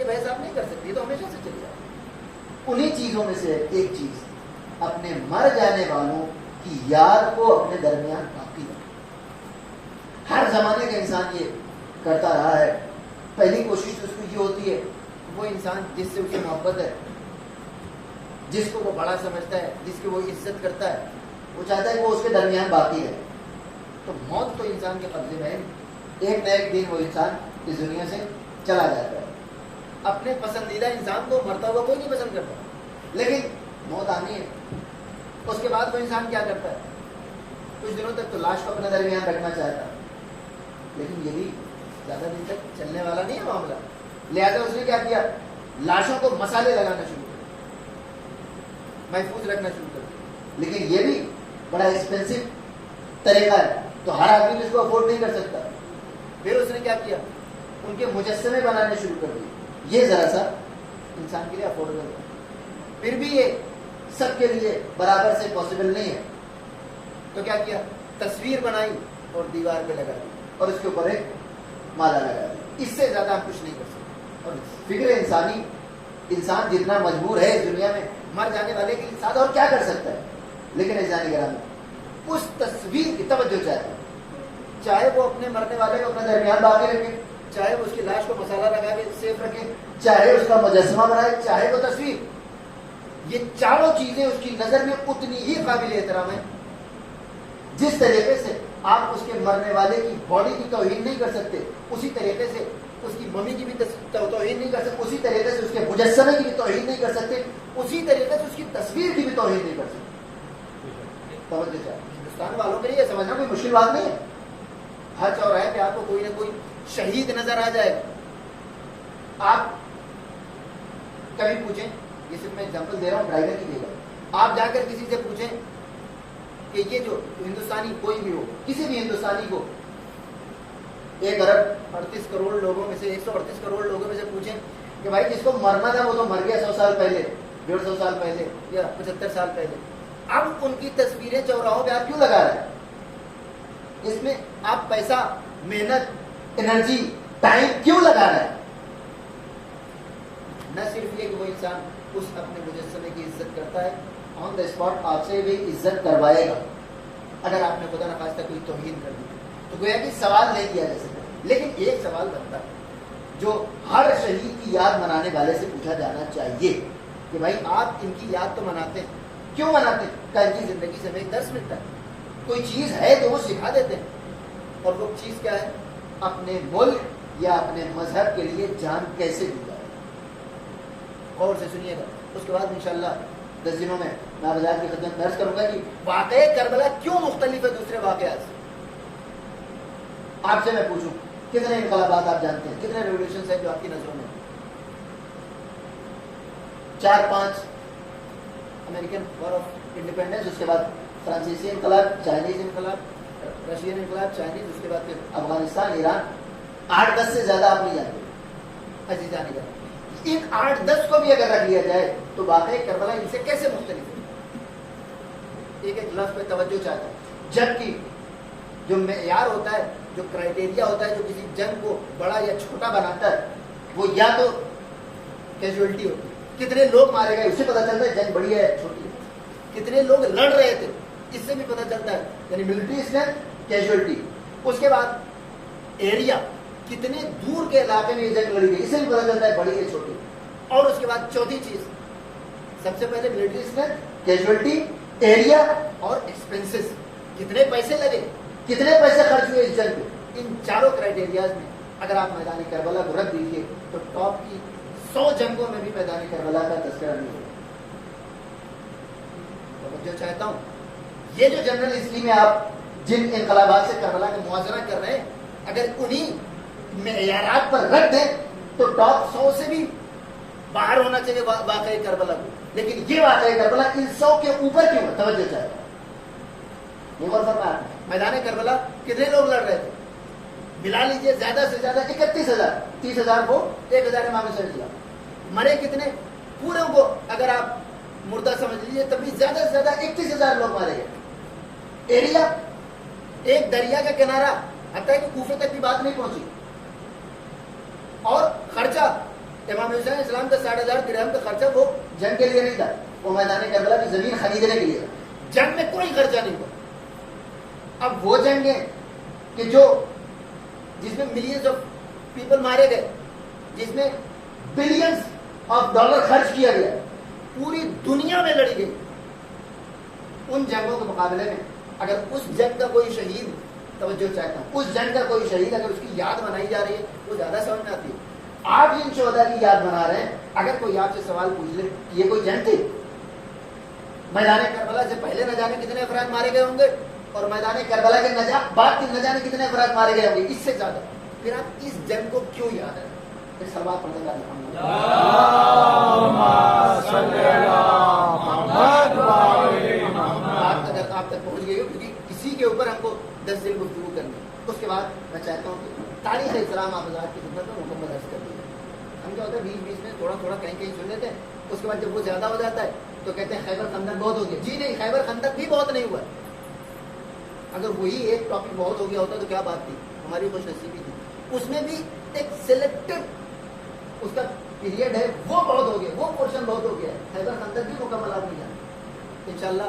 یہ بحث آپ نہیں کر سکتے، یہ تو ہمیشہ سے چلی جائے. انہی چیزوں میں سے ایک چیز اپنے مر جانے والوں کی یاد کو اپنے درمیان باقی رکھنا. ہر زمانے کا انسان یہ کرتا رہا ہے. پہلی کوشش تو اس کو یہ ہوتی ہے وہ انسان جس سے اسے محبت ہے، جس کو وہ بڑا سمجھتا ہے، جس کی وہ عزت کرتا ہے، وہ چاہتا ہے کہ وہ اس کے درمیان باقی ہے. تو موت تو انسان کے قبضے میں ہے. ایک نہ ایک دن وہ انسان اس دنیا سے چلا جاتا ہے. اپنے پسندیدہ انسان کو مرتا ہوا کوئی نہیں پسند کرتا، لیکن موت آنی ہے. اس کے بعد وہ انسان کیا کرتا ہے؟ کچھ دنوں تک تو لاش کو اپنے درمیان رکھنا چاہتا ہے، لیکن یہ بھی زیادہ دن تک چلنے والا نہیں ہے معاملہ. لہٰذا اس نے کیا کیا؟ لاشوں کو مسالے لگانا شروع کر، محفوظ رکھنا شروع کر. لیکن یہ بھی بڑا ایکسپینسو طریقہ ہے، تو ہر آدمی اس کو افورڈ نہیں کر سکتا. پھر اس نے کیا کیا؟ ان کے مجسمے بنانے شروع کر دیے. یہ ذرا سا انسان کے لیے افورڈیبل ہے، پھر بھی یہ سب کے لیے برابر سے پاسبل نہیں ہے. تو کیا کیا؟ تصویر بنائی اور دیوار پہ لگا دی، اور اس کے اوپر ایک مالا لگا دی. اس سے زیادہ ہم کچھ نہیں کر سکتے. اور فکر انسانی، انسان جتنا مجبور ہے اس دنیا میں، مر جانے والے کے ساتھ اور کیا کر سکتا ہے. لیکن انسانی گرامی اس تصویر کی توجہ چاہتا ہے، چاہے وہ اپنے مرنے والے کو اپنے درمیان باقی رکھے، چاہے وہ اس کی لاش کو مسالہ لگا کے سیف رکھے، چاہے اس کا مجسمہ بنائے، چاہے وہ تصویر. یہ چاروں چیزیں اس کی نظر میں اتنی ہی قابل احترام ہیں. جس طریقے سے آپ اس کے مرنے والے کی باڈی کی توہین نہیں کر سکتے، اسی طریقے سے اس کی ممی کی بھی توہین نہیں کر سکتے، اسی طریقے سے اس کے مجسمے کی بھی توہین نہیں کر سکتے، اسی طریقے سے اس کی تصویر کی بھی توہین نہیں کر سکتے. توجہ چاہیے. ہندوستان والوں کے لیے سمجھنا کوئی مشکل بات نہیں ہے. ہر چوراہے پہ آپ کو کوئی نہ کوئی شہید نظر آ جائے گا. آپ کبھی پوچھیں، یہ صرف میں اگزامپل دے رہا ہوں، ڈرائیور کی دے گا. آپ جا کر کسی سے پوچھیں کہ یہ جو ہندوستانی کوئی بھی ہو، کسی بھی ہندوستانی کو 1 ارب 38 کروڑ لوگوں میں سے 138 کروڑ لوگوں میں سے پوچھیں کہ بھائی جس کو مرنا تھا وہ تو مر گیا 100 سال پہلے، 150 سال پہلے یا 75 سال پہلے، اب ان کی تصویریں چوراہوں پہ آپ کیوں لگا رہے ہیں؟ اس میں آپ پیسہ، محنت، انرجی، ٹائم کیوں لگا رہے ہیں؟ نہ صرف یہ کہ وہ انسان اس اپنے مجسمے کی عزت کرتا ہے، آن دا اسپاٹ آپ سے بھی عزت کروائے گا. اگر آپ نے خدا نخواستہ کوئی توہین کر دی تو گویا کہ سوال نہیں کیا جا سکتا. لیکن ایک سوال بنتا ہے جو ہر شہید کی یاد منانے والے سے پوچھا جانا چاہیے کہ بھائی آپ ان کی یاد تو مناتے ہیں، کیوں مناتے ہیں؟ کہ ان کی زندگی سے ہمیں ایک درس ملتا ہے، کوئی چیز ہے تو وہ سکھا دیتے ہیں. اور وہ چیز کیا ہے؟ اپنے ملک یا اپنے مذہب کے لیے جان کیسے دی جائے. غور سے سنیے گا. اس کے بعد انشاءاللہ 10 دنوں میں میں بازار کی خدمت درج کروں گا کہ واقعہ کربلا کیوں مختلف ہے دوسرے واقعات سے. آپ سے میں پوچھوں کتنے انقلابات آپ جانتے ہیں؟ کتنے ریولیوشنز ہیں جو آپ کی نظروں میں؟ 4-5. امریکن وار آف انڈیپینڈنس، اس کے بعد فرانسیسی انقلاب، چائنیز انقلاب، رشین انقلاب، چائنیز، اس کے بعد پھر افغانستان، ایران. 8-10 سے زیادہ آپ نہیں جانتے. عزیزان کا ان 8-10 کو بھی اگر رکھ لیا جائے تو واقعہ کربلا ان سے کیسے مختلف ہے؟ ایک ایک لفظ پہ توجہ چاہتا ہے. جبکہ جو معیار ہوتا ہے، جو کرائٹیریا ہوتا ہے جو کسی جنگ کو بڑا یا چھوٹا بناتا ہے، وہ یا تو کیجولٹی ہوتی ہے، کتنے لوگ مارے گئے اس سے پتہ چلتا ہے جنگ بڑی ہے چھوٹی ہے. کتنے لوگ لڑ رہے تھے اس سے بھی پتہ چلتا ہے، یعنی ملٹری اسٹرینتھ، کیجولٹی. اس کے بعد ایریا، کتنے دور کے علاقے میں یہ جنگ لڑی گئی، اس سے بھی پتہ چلتا ہے بڑی ہے چھوٹی. اور اس کے بعد چوتھی چیز، سب سے پہلے ملٹری اسٹرینتھ، کیجولٹی، ایریا اور ایکسپینسز، کتنے پیسے لگے، کتنے پیسے خرچ ہوئے اس جنگ میں. ان چاروں کرائٹیریاز میں اگر آپ میدان کربلا کو رکھ دیجیے تو ٹاپ کی 100 جنگوں میں بھی میدان کربلا کا تذکرہ نہیں ہوگا. جو چاہتا ہوں یہ جو جنرل اسٹڈی میں آپ جن انقلابات سے کربلا کا موازنہ کر رہے ہیں، اگر انہی معیارات پر رکھ دیں تو ٹاپ 100 سے بھی باہر ہونا چاہیے واقعی کربلا کو. لیکن یہ واقعہ کربلا ان 100 کے اوپر کیوں ہے؟ توجہ چاہتا ہے. یہ غور فرمائیں. میدان کربلا کتنے لوگ لڑ رہے تھے؟ ملا لیجیے زیادہ سے زیادہ 31,000. 30,000 کو 1,000 امام حسین دیا. مرے کتنے؟ پورے کو اگر آپ مردہ سمجھ لیجیے تب بھی زیادہ سے زیادہ 31,000 لوگ مارے گئے. ایریا، ایک دریا کا کنارہ، حتیٰ کہ کوفے تک بھی بات نہیں پہنچی. اور خرچہ امام حسین علیہ السلام کا 60,000 درہم کا خرچہ وہ جنگ کے لیے نہیں تھا، وہ میدان کربلا کی زمین خریدنے کے لیے تھا۔ جنگ میں کوئی خرچہ نہیں ہوا. اب وہ جنگیں کہ جو جس میں ملینز آف پیپل مارے گئے، جس میں بلینز آف ڈالر خرچ کیا گیا، پوری دنیا میں لڑی گئی، ان جنگوں کے مقابلے میں اگر اس جنگ کا کوئی شہید، توجہ چاہتا ہوں، اس جنگ کا کوئی شہید اگر اس کی یاد منائی جا رہی ہے وہ زیادہ سمجھ میں آتی ہے. آپ جن شہداء کی یاد بنا رہے ہیں، اگر کوئی آپ سے سوال پوچھ لے یہ کوئی جنگ تھی؟ میدان کربلا سے پہلے نہ جانے کتنے افراد مارے گئے ہوں گے، اور میدان کربلا کے بعد کی نہ جانے کتنے افراد مارے گئے ہوں گے، اس سے زیادہ. پھر آپ اس جنگ کو کیوں یاد رکھیں؟ پھر سلوات پڑھنے کا بات اگر آپ تک پہنچ گئی ہو، کیونکہ اسی کے اوپر ہم کو 10 دن گفتگو کرنی ہے. اس کے بعد میں چاہتا ہوں کہ تاریخ اسلام آپ حضرات کی خدمت میں مکمل عرض کر دیجیے. ہم کیا ہوتا ہے بیچ میں تھوڑا تھوڑا کہیں کہیں سن لیتے ہیں، اس کے بعد جب وہ زیادہ ہو جاتا ہے تو کہتے ہیں خیبر خندق بہت ہو گیا. جی نہیں، خیبر خندق بھی بہت نہیں ہوا. اگر وہی ایک ٹاپک بہت ہو گیا ہوتا تو کیا بات تھی، ہماری خوش نصیبی تھی. اس میں بھی ایک سلیکٹڈ اس کا پیریڈ ہے، وہ بہت ہو گیا، وہ پورشن بہت ہو گیا ہے. خیبر خندق بھی مکمل آپ نہیں جانا. انشاءاللہ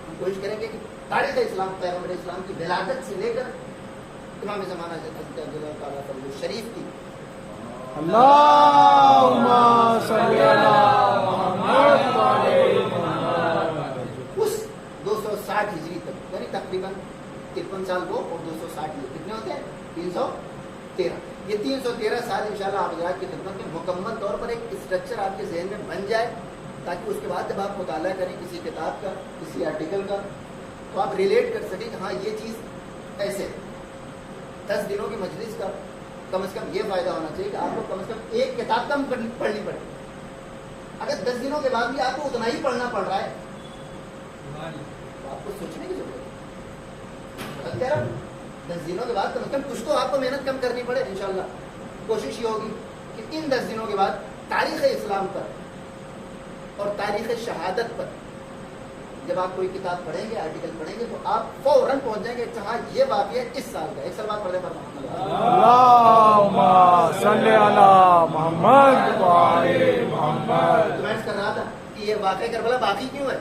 ہم کوشش کریں گے کہ تاریخ اسلام، پیغمبر اسلام کی ولادت سے لے کر امام زمانہ حضرت عبداللہ تعالیٰ فضل شریف کی اللہم صلی علی محمد اس 260 ہجری تک، یعنی تقریباً 53 سال کو اور 260 یہ کتنے ہوتے ہیں؟ 313. یہ 313 سال انشاءاللہ آپ حضرات کی خدمت میں مکمل طور پر ایک اسٹرکچر آپ کے ذہن میں بن جائے، تاکہ اس کے بعد جب آپ مطالعہ کریں کسی کتاب کا، کسی آرٹیکل کا، تو آپ ریلیٹ کر سکیں کہ ہاں یہ چیز ایسے. 10 دنوں کی مجلس کا کم از کم یہ فائدہ ہونا چاہیے کہ آپ کو کم از کم ایک کتاب کم پڑھنی پڑے. اگر 10 دنوں کے بعد بھی آپ کو اتنا ہی پڑھنا پڑ رہا ہے تو آپ کو سوچنے کی ضرورت ہے. 10 دنوں کے بعد کم از کم کچھ تو آپ کو محنت کم کرنی پڑے. انشاءاللہ کوشش یہ ہوگی کہ ان 10 دنوں کے بعد تاریخ اسلام پر اور تاریخ شہادت پر جب آپ کوئی کتاب پڑھیں گے، آرٹیکل پڑھیں گے، تو آپ فوراً پہنچ جائیں گے کہ ہاں یہ واقعہ اس سال کا. ایک سال بعد پڑھنے پر اللہم صلی علی محمد وعلی محمد. تو میں کر رہا تھا کہ یہ واقعہ کربلا باقی کیوں ہے،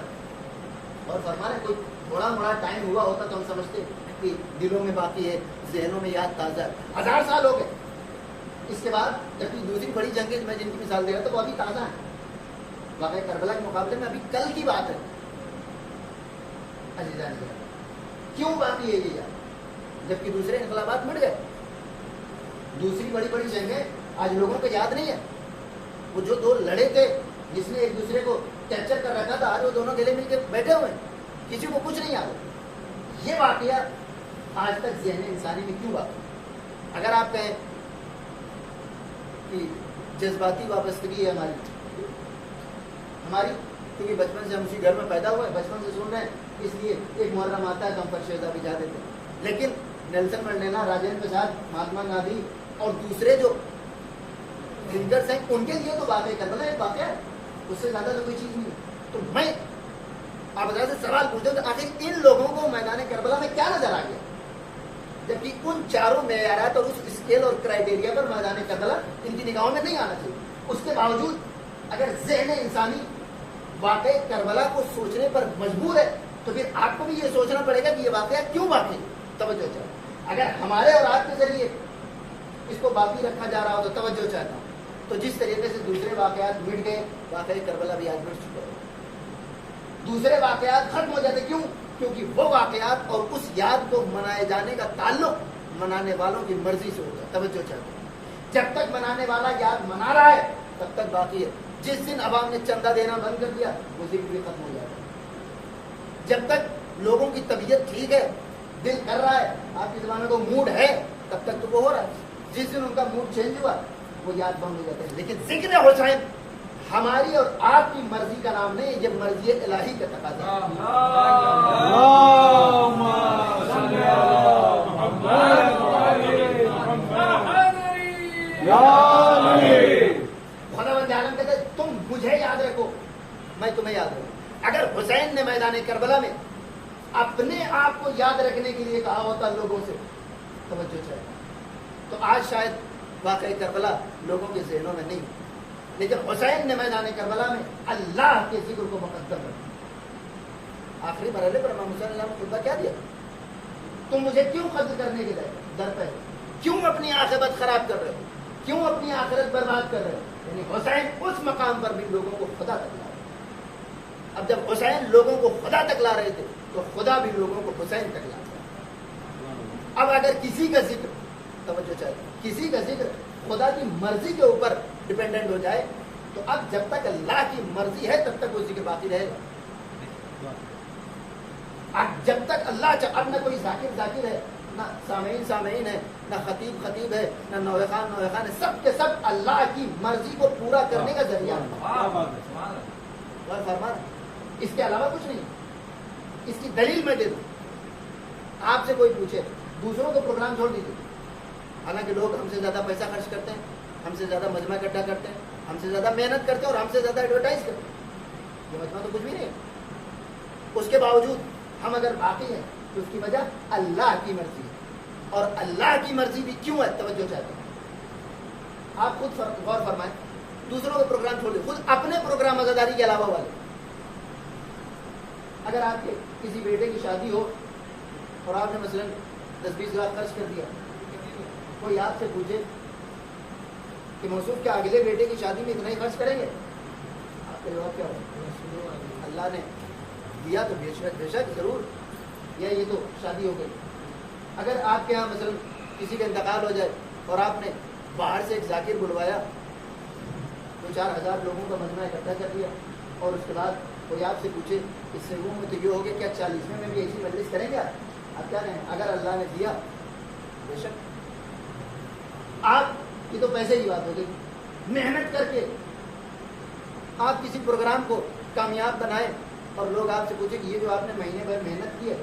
اور فرما رہے کوئی تھوڑا موڑا ٹائم ہوا ہوتا تو ہم سمجھتے کہ دلوں میں باقی ہے، ذہنوں میں یاد تازہ ہے. 1000 سال ہو گئے. اس کے بعد جبکہ دوسری بڑی جنگیں میں جن کی مثال دے رہا تھا وہ ابھی تازہ ہیں. واقعہ کربلا کے مقابلے میں ابھی کل کی بات ہے. کیوں باقی ہے یہ یاد، جبکہ دوسرے انقلابات مٹ گئے. دوسری بڑی بڑی جنگیں آج لوگوں کو یاد نہیں ہے. وہ جو دو لڑے تھے جس نے ایک دوسرے کو کیپچر کر رکھا تھا، آج وہ دونوں گلے مل کے بیٹھے ہوئے ہیں، کسی کو کچھ نہیں یاد. یہ واقعہ آج تک ذہن انسانی میں کیوں باقی؟ اگر آپ کہیں کہ جذباتی وابستگی ہے ہماری کیونکہ بچپن سے ہم اسی گھر میں پیدا ہوئے، بچپن سے سن رہے ہیں، اس لیے ایک محرم آتا ہے تو ہم پر شہزاد بھی جا دیتے ہیں. لیکن نیلسن منڈیلا، راجندر پرساد، مہاتما گاندھی اور دوسرے جو تھنکرس ہیں، ان کے لیے تو واقعہ کربلا ایک واقعہ ہے، اس سے زیادہ تو کوئی چیز نہیں. تو میں آپ حضرات سے سوال پوچھتا ہوں کہ آخر ان لوگوں کو میدان کربلا میں کیا نظر آ گیا، جبکہ ان چاروں معیارات اور اس اسکیل اور کرائیٹیریا پر میدان کربلا ان کی نگاہوں میں نہیں آنا چاہیے. اس کے باوجود اگر ذہن انسانی واقع کربلا کو سوچنے پر مجبور ہے تو پھر آپ کو بھی یہ سوچنا پڑے گا کہ یہ واقعہ کیوں باقی ہے. توجہ چاہتا ہوں اگر ہمارے اور آپ کے ذریعے اس کو باقی رکھا جا رہا ہو تو توجہ چاہتا ہوں. تو جس طریقے سے دوسرے واقعات مٹ گئے، واقعی کربلا بھی آج مٹ چکا ہے. دوسرے واقعات ختم ہو جاتے، کیوں؟ کیونکہ وہ واقعات اور اس یاد کو منائے جانے کا تعلق منانے والوں کی مرضی سے ہوتا ہے. توجہ چاہتا ہوں جب تک منانے والا یاد منا رہا ہے تب تک باقی ہے. جس دن عوام نے چندہ دینا بند کر دیا وہ ذکر بھی ختم ہو جاتا ہے. جب تک لوگوں کی طبیعت ٹھیک ہے، دل کر رہا ہے، آپ کی زبان میں کو موڈ ہے، تب تک تو وہ ہو رہا ہے. جس دن ان کا موڈ چینج ہوا وہ یاد بند ہو جاتا ہے. لیکن ذکر حسین ہماری اور آپ کی مرضی کا نام نہیں، یہ مرضی الہی کا تقاضا ہے. اللہم صلی علی محمد وعلی محمد. یا علی. خدا بند عالم کہتے ہیں تم مجھے یاد رکھو، میں تمہیں یاد رکھوں. اگر حسین نے میدان کربلا میں اپنے آپ کو یاد رکھنے کے لیے کہا ہوتا لوگوں سے، توجہ چاہیے، تو آج شاید واقعی کربلا لوگوں کے ذہنوں میں نہیں. لیکن حسین نے میدان کربلا میں اللہ کے ذکر کو مقدم رکھا. آخری مرحلے پر امام حسین علیہ السلام نے خطبہ کیا دیا؟ تم مجھے کیوں قتل کرنے کے در پہ، کیوں اپنی عاقبت خراب کر رہے ہو، کیوں اپنی آخرت برباد کر رہے ہو؟ یعنی حسین اس مقام پر بھی لوگوں کو خدا تک لا رہے تھے. اب جب حسین لوگوں کو خدا تک لا رہے تھے تو خدا بھی لوگوں کو حسین تک لا رہا ہے. اب اگر کسی کا ذکر، توجہ چاہیے، کسی کا ذکر خدا کی مرضی کے اوپر ڈپینڈنٹ ہو جائے تو اب جب تک اللہ کی مرضی ہے تب تک وہ ذکر باقی رہے گا. اب جب تک اللہ اب نہ کوئی ذاکر ہے، نہ سامعین ہے، نہ خطیب ہے، نہ نوحہ خان ہے، سب کے سب اللہ کی مرضی کو پورا کرنے کا ذریعہ فرمان. اس کے علاوہ کچھ نہیں. اس کی دلیل میں دے دوں. آپ سے کوئی پوچھے دوسروں کو پروگرام چھوڑ دیجیے، حالانکہ لوگ ہم سے زیادہ پیسہ خرچ کرتے ہیں، ہم سے زیادہ مجمع اکٹھا کرتے ہیں، ہم سے زیادہ محنت کرتے ہیں اور ہم سے زیادہ ایڈورٹائز کرتے ہیں. یہ مجمع تو کچھ بھی نہیں ہے. اس کے باوجود ہم اگر باقی ہیں تو اس کی وجہ اللہ کی مرضی ہے. اور اللہ کی مرضی بھی کیوں ہے؟ توجہ چاہتے ہیں. آپ خود غور فرمائیں. دوسروں کے پروگرام چھوڑ دیں، خود اپنے پروگرام عزاداری کے علاوہ والے. اگر آپ کے کسی بیٹے کی شادی ہو اور آپ نے مثلا 10-20 لاکھ خرچ کر دیا، کوئی آپ سے پوچھے کہ موصوف کیا اگلے بیٹے کی شادی میں اتنا ہی خرچ کریں گے؟ آپ کا جواب کیا ہوگا؟ اللہ نے دیا تو بے شک ضرور، یا یہ تو شادی ہو گئی. اگر آپ کے یہاں مثلا کسی کا انتقال ہو جائے اور آپ نے باہر سے ایک ذاکر بلوایا، 2-4 ہزار لوگوں کا مجمع اکٹھا کر دیا، اور اس کے بعد کوئی آپ سے پوچھے اس سے وہ میں تو یہ ہو گیا، کیا 40ویں میں بھی ایسی مجلس کریں گے؟ آپ کیا کہیں؟ اگر اللہ نے دیا بے شک. آپ یہ تو پیسے کی بات ہو گئی. محنت کر کے آپ کسی پروگرام کو کامیاب بنائیں اور لوگ آپ سے پوچھیں کہ یہ جو آپ نے مہینے بھر محنت کی ہے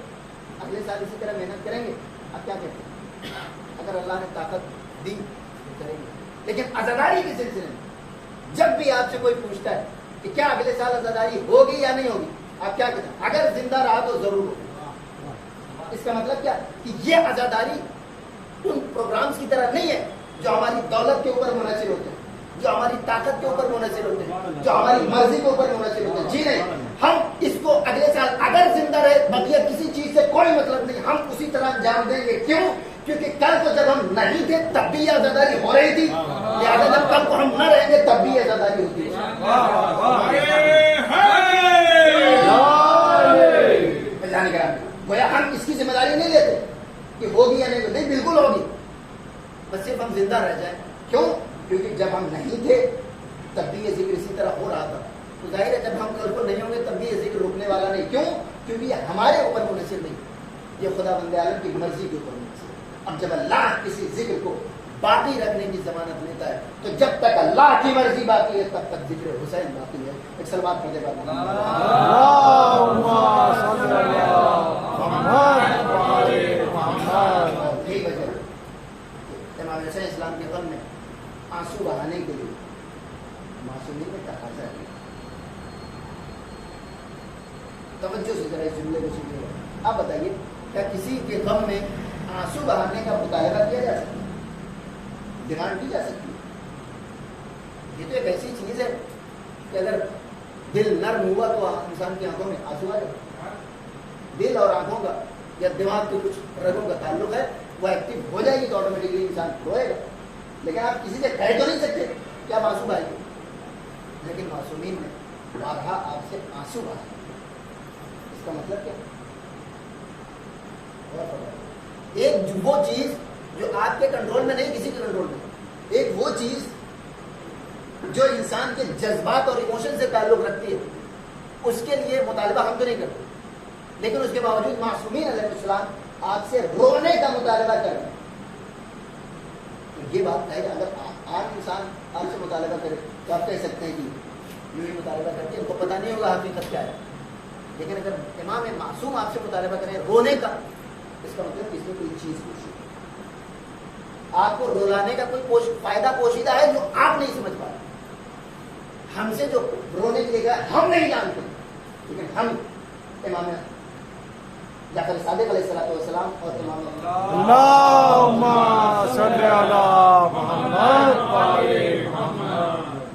اگلے سال اسی طرح محنت کریں گے، آپ کیا کہتے ہیں؟ اگر اللہ نے طاقت دی تو کریں گے. لیکن عزاداری کے سلسلے میں جب بھی آپ سے کوئی پوچھتا ہے کہ کیا اگلے سال عزاداری ہوگی یا نہیں ہوگی، آپ کیا کہتے ہیں؟ اگر زندہ رہا تو ضرور ہوگی. اس کا مطلب کیا کہ یہ عزاداری ان پروگرامز کی طرح نہیں ہے جو ہماری دولت کے اوپر منحصر ہوتے ہیں، جو ہماری طاقت کے اوپر منحصر ہوتے ہیں، جو ہماری مرضی کے اوپر منحصر ہوتے ہیں. جی نہیں، ہم اس کو اگلے سال اگر زندہ رہے بقیہ کسی چیز سے کوئی مطلب نہیں، ہم اسی طرح انجام دیں گے. کیوں؟ کیونکہ کل کو جب ہم نہیں تھے تب بھی یہ عزاداری ہو رہی تھی، لہٰذا جب کل کو ہم نہ رہیں گے تب بھی یہ عزاداری ہوتی ہے. گویا ہم اس کی ذمہ داری نہیں لیتے کہ ہوگی یا نہیں، نہیں بالکل ہوگی، بس صرف ہم زندہ رہ جائیں. کیوں؟ کیونکہ جب ہم نہیں تھے تب بھی یہ ذکر اسی طرح ہو رہا تھا. تو ظاہر ہے جب ہم کل کو نہیں ہوں گے تب بھی یہ ذکر رکنے والا نہیں. کیوں؟ کیونکہ یہ ہمارے اوپر منحصر نہیں، یہ خدا بند عالم کی مرضی کے اوپر منحصر. اب جب اللہ کسی ذکر کو باقی رکھنے کی ضمانت لیتا ہے تو جب تک اللہ کی مرضی باقی ہے تب تک ذکر حسین باقی ہے. ایک سلوات پڑھنے والا یہی وجہ ہے امام حسین اسلام کے غم میں آنسو بہانے کے لیے معصومی میں تقاضا ہے. توجہ سے ذرا اس جملے کو سنیے گا. آپ بتائیے کیا کسی کے غم میں آنسو بہانے کا مطالبہ کیا جا سکتا ہے؟ ڈیمانڈ کی جا سکتی ہے؟ یہ تو ایک ایسی چیز ہے کہ اگر دل نرم ہوا تو انسان کی آنکھوں میں آنسو آ جائے. دل اور آنکھوں کا یا دماغ کے کچھ رگوں کا تعلق ہے، وہ ایکٹیو ہو جائے گی تو آٹومیٹکلی انسان روئے گا. لیکن آپ کسی سے کہہ تو نہیں سکتے کہ آپ آنسو بہائیے، لیکن معصومین نے بارہا آپ سے آنسو بہائے. اس کا مطلب کیا؟ ایک وہ چیز جو آپ کے کنٹرول میں نہیں، کسی کے کنٹرول میں، ایک وہ چیز جو انسان کے جذبات اور ایموشن سے تعلق رکھتی ہے، اس کے لیے مطالبہ ہم تو نہیں کرتے، لیکن اس کے باوجود معصومین علیہ السلام آپ سے رونے کا مطالبہ کریں. یہ بات ہے کہ اگر عام انسان آپ سے مطالبہ کرے تو آپ کہہ سکتے ہیں کہ یوں ہی مطالبہ کرتے ہیں، ان کو پتہ نہیں ہوگا حقیقت کیا ہے. لیکن اگر امام معصوم آپ سے مطالبہ کریں رونے کا، اس کا مطلب اس میں کوئی چیز پوچھی، آپ کو رولانے کا کوئی فائدہ پوشیدہ ہے جو آپ نہیں سمجھ پائے. ہم سے جو رونے کے لیے ہم نہیں جانتے، لیکن ہم امام جعفر صادق علیہ السلام اور امام اللہم صلی علی محمد.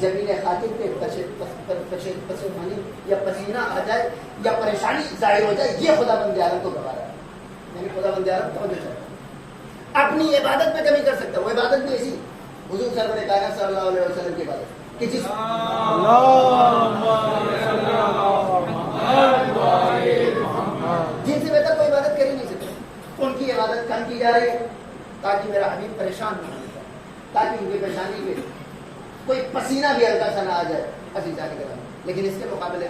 زمین خاطر پہ پشمانی یا پسینہ آ جائے یا پریشانی ظاہر ہو جائے، یہ خدا بند عالم کو گوارا ہے. یعنی خدا بند عالم توجہ چاہتا ہے، اپنی عبادت میں کمی کر سکتا ہے. وہ عبادت بھی ایسی حضور سرور کائنات صلی اللہ علیہ وسلم کی عبادت کہ جس جن سے بہتر کوئی عبادت کر ہی نہیں سکتا. ان کی عبادت کم کی جا رہی ہے تاکہ میرا حبیب پریشان نہ ہو جائے، تاکہ ان کی پریشانی میں کوئی پسینہ بھی ہلکا سا نہ آ جائے عزیزان کرام. لیکن اس کے مقابلے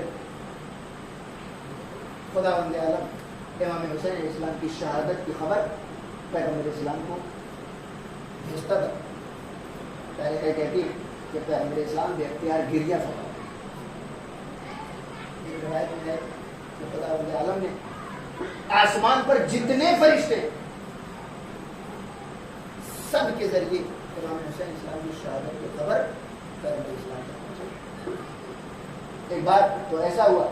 خدا بند عالم امام حسین علیہ السلام کی شہادت کی خبر پیغمبر اسلام کو بھیجتا تھا. پہلے کہتی ہے کہ پیغمبر اسلام بے اختیار گریا فرمایا. روایت میں ہے کہ خدا بند عالم نے آسمان پر جتنے فرشتے سب کے ذریعے امام حسین اسلام کی شہادت کی خبر پیغمبر اسلام تک پہنچائی. ایک بار تو ایسا ہوا،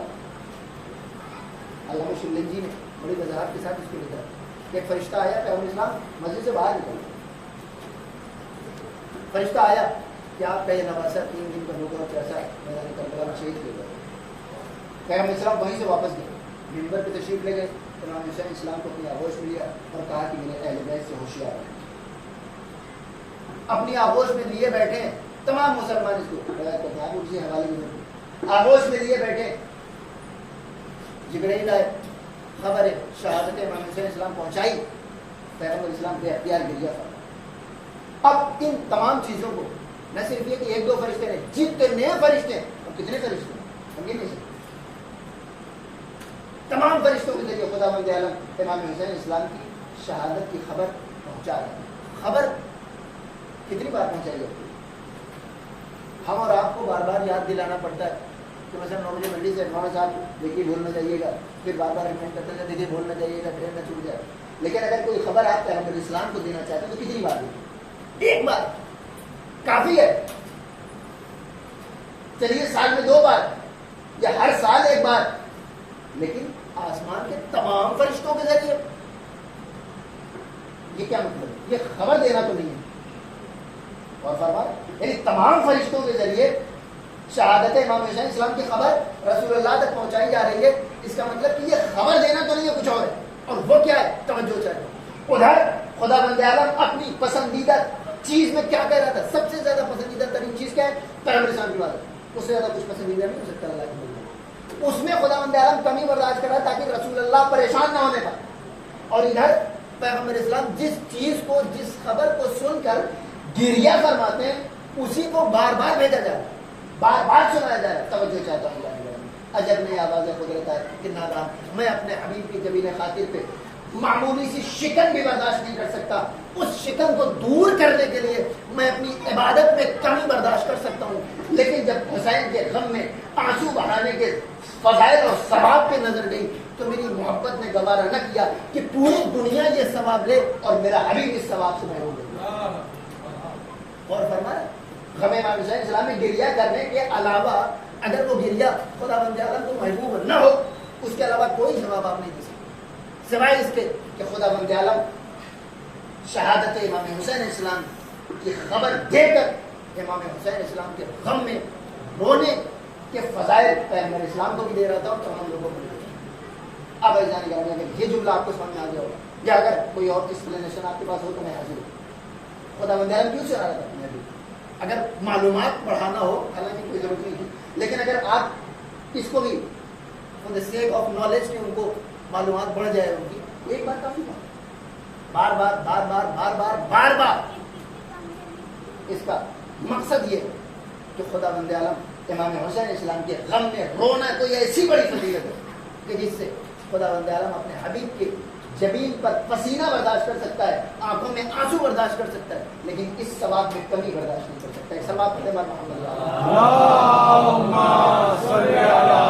علامہ شبلنجی نے بڑی وضاحت کے ساتھ اس کو لکھا کہ ایک فرشتہ آیا، پیغمبر اسلام مسجد سے باہر نکل. فرشتہ آیا کہ آپ کا یہ نواسہ 3 دن کا ہوگا اور ایسا میدان کربلا میں شہید کیا گیا. پیغمبر اسلام وہیں سے واپس گئے، منبر پہ تشریف لے گئے. امام حسین اسلام کو اپنی آغوش میں لیا اور کہا کہ میرے اہل بیت سے ہوشیار رہیں. اپنی آغوش میں لیے بیٹھے ہیں تمام مسلمان، اس کو اسی حوالے میں آغوش میں لیے بیٹھے. جبرائیل آئے، خبر شہادت امام حسین اسلام پہنچائی. پیغمبر اسلام بے اختیار گریا تھا. اب ان تمام چیزوں کو نہ صرف یہ کہ 1-2 فرشتے نے، جتنے فرشتے، اور کتنے فرشتے ہم یہ نہیں سکتے، تمام فرشتوں کے ذریعے خدا بند عالم امام حسین اسلام کی شہادت کی خبر پہنچا رہے ہیں. خبر کتنی بار پہنچائی ہے؟ ہم اور آپ کو بار بار یاد دلانا پڑتا ہے کہ مثلا 9 بجے منڈی سے مولانا صاحب دیکھیے بھول نہ جائیے گا، پھر بار بار ریمائنڈ کرتے ہیں دیکھیے بھول نہ جائیے گا، ٹرین نہ چھوٹ جائے. لیکن اگر کوئی خبر آپ پیغمبر اسلام کو دینا چاہتے ہیں تو کتنی بار دیں؟ 1 بار کافی ہے. چلیے سال میں 2 بار یا ہر سال 1 بار، لیکن آسمان کے تمام فرشتوں کے ذریعے. یہ کیا مطلب؟ یہ خبر دینا تو نہیں ہے. اور فرمایا یعنی تمام فرشتوں کے ذریعے شہادت امام حسین اسلام کی خبر رسول اللہ تک پہنچائی جا رہی ہے. اس کا مطلب کہ یہ خبر دینا تو نہیں ہے، کچھ اور ہے. اور وہ کیا ہے؟ توجہ چاہیے. ادھر خدا بند عالم اپنی پسندیدہ چیز میں کیا کہہ رہا تھا؟ سب سے زیادہ پسندیدہ ترین چیز کیا ہے؟ پیغمبر اسلام کی بات. اس سے زیادہ کچھ پسندیدہ نہیں ہو سکتا اللہ کی بات. اس میں خدا بند عالم کمی برداشت کر رہا تاکہ رسول اللہ پریشان نہ ہونے پائے. اور ادھر پیغمبر اسلام جس چیز کو، جس خبر کو سن کر گریہ فرماتے ہیں، اسی کو بار بار بھیجا جا رہا ہے، بار بار سنایا جا رہا ہے. توجہ چاہتا ہوں عجب نہیں آواز قدرت ہے کہ نادان میں اپنے حبیب کی جبین خاطر پہ معمولی سی شکن بھی برداشت نہیں کر سکتا. اس شکن کو دور کرنے کے لیے میں اپنی عبادت میں کمی برداشت کر سکتا ہوں. لیکن جب حسین کے غم میں آنسو بہانے کے فضائل اور ثواب پہ نظر گئی تو میری محبت نے گوارا نہ کیا کہ پوری دنیا یہ ثواب لے اور میرا حبیب اس ثواب سے محروم ہو. اور فرمایا غم امام حسین اسلام میں گریہ کرنے کے علاوہ اگر وہ گریہ خدا بند عالم کو محبوب نہ ہو، اس کے علاوہ کوئی جواب آپ نہیں دے سکتے سوائے اس کے کہ خدا بند عالم شہادت امام حسین اسلام کی خبر دے کر امام حسین اسلام کے غم میں رونے کے فضائل پیغمبر اسلام کو بھی دے رہا تھا اور تمام لوگوں کو بھی دے رہا تھا. اب ایسا نہیں کرنا کہ یہ جملہ آپ کو سمجھ آ گیا ہوگا یا اگر کوئی اور ایکسپلینیشن آپ کے پاس ہو تو میں حاضر ہوں. خدا بند عالم کیوں سے آ رہا تھا؟ میں بھی اگر معلومات بڑھانا ہو، حالانکہ کوئی ضرورت نہیں تھی، لیکن اگر آپ اس کو بھی for the sake of knowledge کہ ان کو معلومات بڑھ جائے ان کی، ایک بار کافی بار بار بار بار بار بار بار بار بار. اس کا مقصد یہ کہ خدا بند عالم امام حسین اسلام کے غم میں رونا کوئی ایسی بڑی فضیلت ہے کہ جس سے خدا بند عالم اپنے حبیب کے جبین پر پسینہ برداشت کر سکتا ہے، آنکھوں میں آنسو برداشت کر سکتا ہے، لیکن اس ثواب میں کمی برداشت نہیں کر سکتا ہے. ثواب پڑھے محمد اللہم صلی علی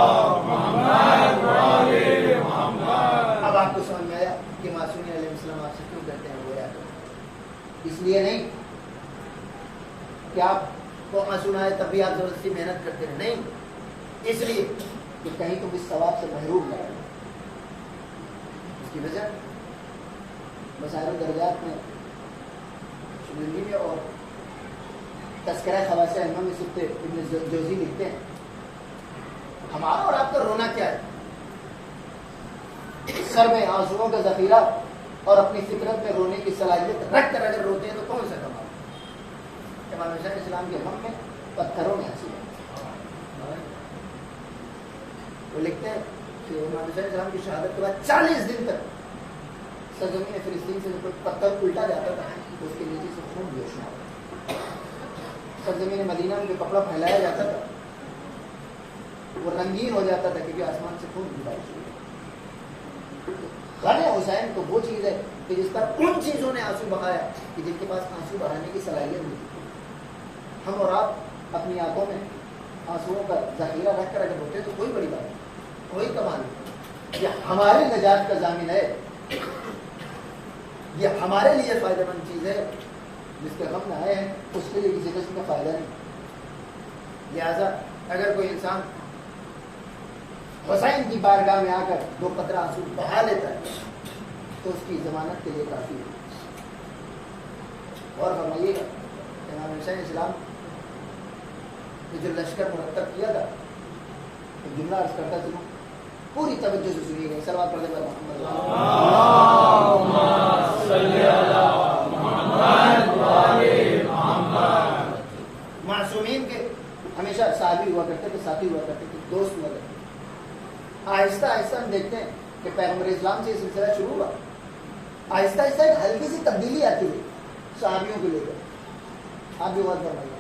محمد وعلی محمد. اب آپ کو سمجھ میں آیا کہ معصومین علیہ السلام آپ سے کیوں کہتے ہیں وہ یاد کرو. اس لیے نہیں کہ آپ کو آنسو آئے تب بھی آپ زبردستی محنت کرتے ہیں، نہیں، اس لیے کہ کہیں تم اس ثواب سے محروم نہ رہو. اس کی وجہ مسائل درجات میں شبلی میں اور تذکرہ خواص علمہ میں سکتے ابن جوزی لکھتے ہیں ہمارا اور آپ کا رونا کیا ہے؟ سر میں آنسوؤں کا ذخیرہ اور اپنی فطرت میں رونے کی صلاحیت رکھ کر اگر روتے ہیں تو کون سا کمال؟ امام حسین اسلام کے غم میں پتھروں میں ہنسی ہے. وہ لکھتے ہیں کہ امام حسین اسلام کی شہادت کے بعد 40 دن تک سرزمین فلسطین سے کوئی پتھر الٹا جاتا تھا تو اس کے نیچے سے خون جوش نہ ہوتا. سرزمین مدینہ میں جو کپڑا پھیلایا جاتا تھا وہ رنگین ہو جاتا تھا کیونکہ آسمان سے خون کی بارش ہوئی. غم حسین تو وہ چیز ہے کہ جس پر ان چیزوں نے آنسو بہایا کہ جن کے پاس آنسو بہانے کی صلاحیت نہیں تھی. ہم اور آپ اپنی آنکھوں میں آنسوؤں کا ذخیرہ رکھ کر اگر ہوتے تو کوئی بڑی بات نہیں, کوئی کمال نہیں. یہ ہماری نجات کا ضامن ہے, یہ ہمارے لیے فائدہ مند چیز ہے. جس کے غم نہ آئے ہیں اس کے لیے کسی قسم کا فائدہ نہیں. لہذا اگر کوئی انسان حسین کی بارگاہ میں آ کر 2 قطرہ آنسو بہا لیتا ہے تو اس کی ضمانت کے لیے کافی ہے. اور فرمائیے گا امام حسین اسلام نے جو لشکر مرتب کیا تھا تو جملہ عرض کرتا چلوں, پوری توجہ سے سنیے گا. سلوات پڑھنے پر محمد معصومین کے ہمیشہ صحابی ہوا کرتے تھے, ساتھی ہوا کرتے تھے, دوست ہوا کرتے تھے. آہستہ آہستہ ہم دیکھتے ہیں کہ پیغمبر اسلام سے یہ سلسلہ شروع ہوا. آہستہ آہستہ ایک ہلکی سی تبدیلی آتی ہے صحابیوں کو لے کر. آپ بھی غور فرمائیے,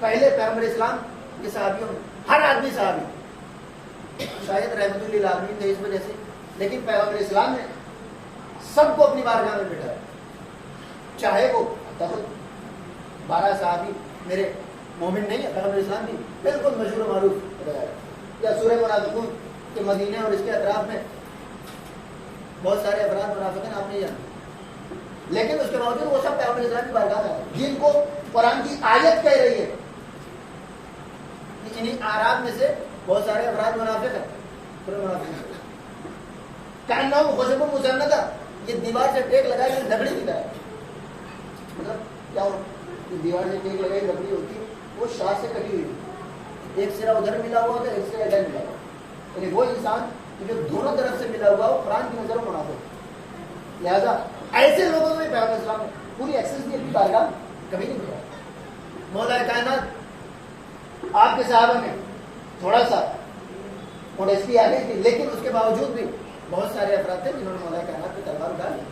پہلے پیغمبر اسلام کے صحابیوں میں ہر آدمی صحابی, شاید رحمت للعالمین تھے اس وجہ سے, لیکن پیغمبر اسلام نے سب کو اپنی بارگاہ میں بٹھایا. چاہے وہ 12 صحابی میرے مومن نہیں ہے, پیغمبر اسلام کی بالکل مشہور و معروف بتایا, یا سورہ منافقون کہ مدینے اور اس کے اطراف میں بہت سارے افراد منافق ہیں, آپ نہیں جانتے, لیکن اس کے باوجود وہ سب پیغمبر اسلام کی بارگاہ میں جن کو قرآن کی آیت کہہ رہی ہے انہیں اعراب میں سے بہت سارے افراد منافق ہیں. کانہم خشب مسندہ, یہ دیوار سے ٹیک لگائی ہوئی لکڑی کی طرح. مطلب کیا ہو, دیوار سے ٹیک لگائی لکڑی ہوتی ہے وہ شاہ سے کٹی ہوئی, ایک سرا ادھر ملا ہوا ہوتا ہے, ایک سرا ادھر ملا ہوا. یعنی وہ انسان جو دونوں طرف سے ملا ہوا وہ قرآن کی نظر میں منافق. لہذا ایسے لوگوں کو بھی پیغمبر اسلام نے پوری ایکسس دی, اپنی بارگاہ کبھی نہیں بتایا. مولا کائنات آپ کے صحابہ میں تھوڑا سا موڈیسٹی آ گئی تھی, لیکن اس کے باوجود بھی بہت سارے افراد تھے جنہوں نے مولا کائنات پہ تلوار اٹھا لی.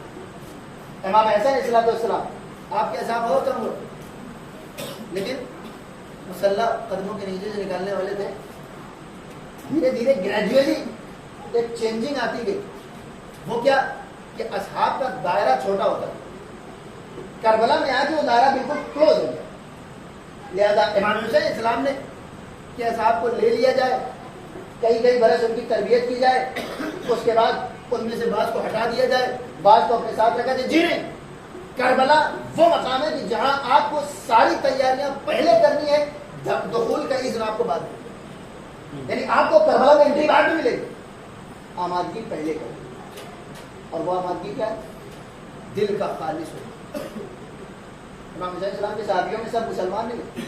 امام حسین علیہ السلام آپ کے صحابہ بہت کم ہوئے, لیکن مسلح قدموں کے نیچے سے نکالنے والے تھے. دھیرے دھیرے گریجولی ایک چینجنگ آتی گئی. وہ کیا کہ اصحاب کا دائرہ چھوٹا ہوتا ہے. کربلا میں آ کے وہ دائرہ بالکل کلوز ہو گیا. لہذا امام حسین اسلام نے کہ اصحاب کو لے لیا جائے, کئی برس ان کی تربیت کی جائے, اس کے بعد ان میں سے بعض کو ہٹا دیا جائے, بعض کو اپنے ساتھ رکھا جائے. جی نہیں, کربلا وہ مقام ہے کہ جہاں آپ کو ساری تیاریاں پہلے کرنی ہے, دخول کا اذن آپ کو بعد میں. یعنی آپ کو کربلا میں انٹری بعد میں ملے گی, آمادگی پہلے کریں. اور وہ آمادگی کیا ہے؟ دل کا خالص ہو. امام حسین السلام کے صحابیوں میں سب مسلمان نہیں تھے,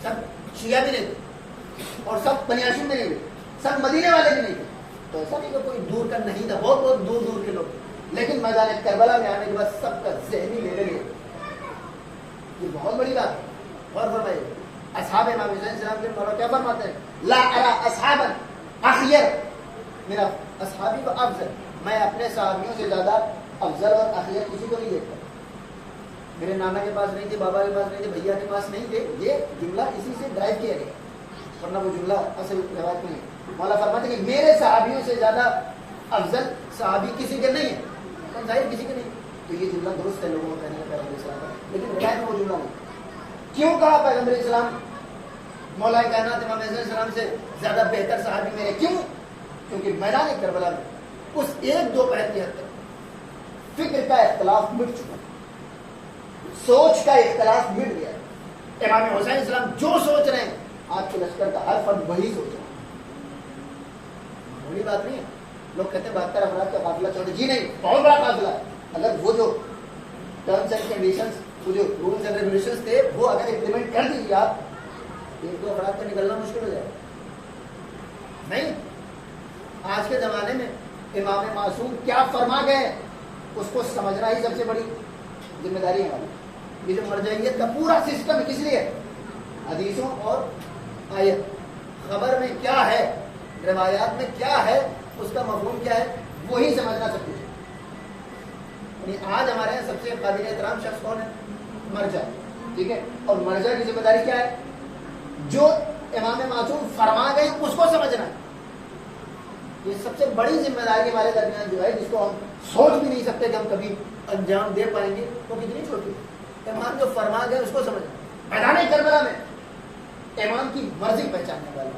سب شیعہ بھی نہیں تھے, اور سب بنی ہاشم میں نہیں تھے, سب مدینے والے بھی نہیں تھے. تو ایسا نہیں کہ کوئی دور کا نہیں تھا, بہت بہت دور دور کے لوگ. لیکن میدان کربلا میں آنے کے بعد سب کا ذہنی لیول ہے, یہ بہت بڑی بات ہے. اور فرمائیے اصحاب امام حسین السلام کے مولا کیا فرماتے ہیں؟ لا ارى اصحابا اخیر میرا اصحابی و افضل, میں اپنے صحابیوں سے زیادہ افضل اور اخیر کسی کو نہیں دیکھتا. میرے نانا کے پاس نہیں تھے, بابا کے پاس نہیں تھے, بھیا کے پاس نہیں تھے. یہ جملہ اسی سے ڈرائیو کیا گیا, ورنہ وہ جملہ اصل روایت نہیں ہے. مولا فرماتے ہیں کہ میرے صحابیوں سے زیادہ افضل صحابی کسی کے نہیں ہے, ظاہر کسی کے نہیں. تو یہ جملہ درست ہے لوگوں کو کہنے کا پیغمبر اسلام کا, لیکن روایت میں وہ جملہ نہیں. کیوں کہا پیغمبر اسلام مولا کائنات امام حسین السلام سے زیادہ بہتر صحابی میرے؟ کیوں؟ کیونکہ میدان کربلا میں اس 1-2 پہر کی حد تک فکر کا اختلاف مٹ چکا, سوچ کا اختلاف مٹ گیا. امام حسین السلام جو سوچ رہے ہیں آپ کے لشکر کا ہر فرد وہی سوچ رہا ہے. بڑی بات نہیں ہے. لوگ کہتے ہیں 72 افراد کا قافلہ چھوڑے, جی نہیں, بہت بڑا قافلہ ہے. اگر وہ جو ٹرمس اینڈ کنڈیشنز وہ جو رولس اینڈ ریگولیشنز تھے وہ اگر امپلیمنٹ کر دیجیے آپ، ایک دو افراد کا نکلنا مشکل ہو جائے. نہیں، آج کے زمانے میں امام معصوم کیا فرما گئے اس کو سمجھنا ہی سب سے بڑی ذمہ داری ہے ہماری. یہ جو مرجعیت کا پورا سسٹم کس لیے ہے؟ حدیثوں اور آیت، خبر میں کیا ہے، روایات میں کیا ہے، اس کا مفہوم کیا ہے، وہی سمجھنا سب کچھ. آج ہمارے یہاں سب سے قابل احترام شخص کون ہے؟ مرجع. ٹھیک ہے، اور مرجع کی ذمہ داری کیا ہے؟ جو امام معصوم فرما گئے اس کو سمجھنا ہے. یہ سب سے بڑی ذمہ داری ہمارے درمیان جو ہے، جس کو ہم سوچ بھی نہیں سکتے کہ ہم کبھی انجام دے پائیں گے، وہ کتنی چھوٹی ہے. امام جو فرما گئے اس کو سمجھنا. میدان کربلا میں امام کی مرضی پہچاننے والا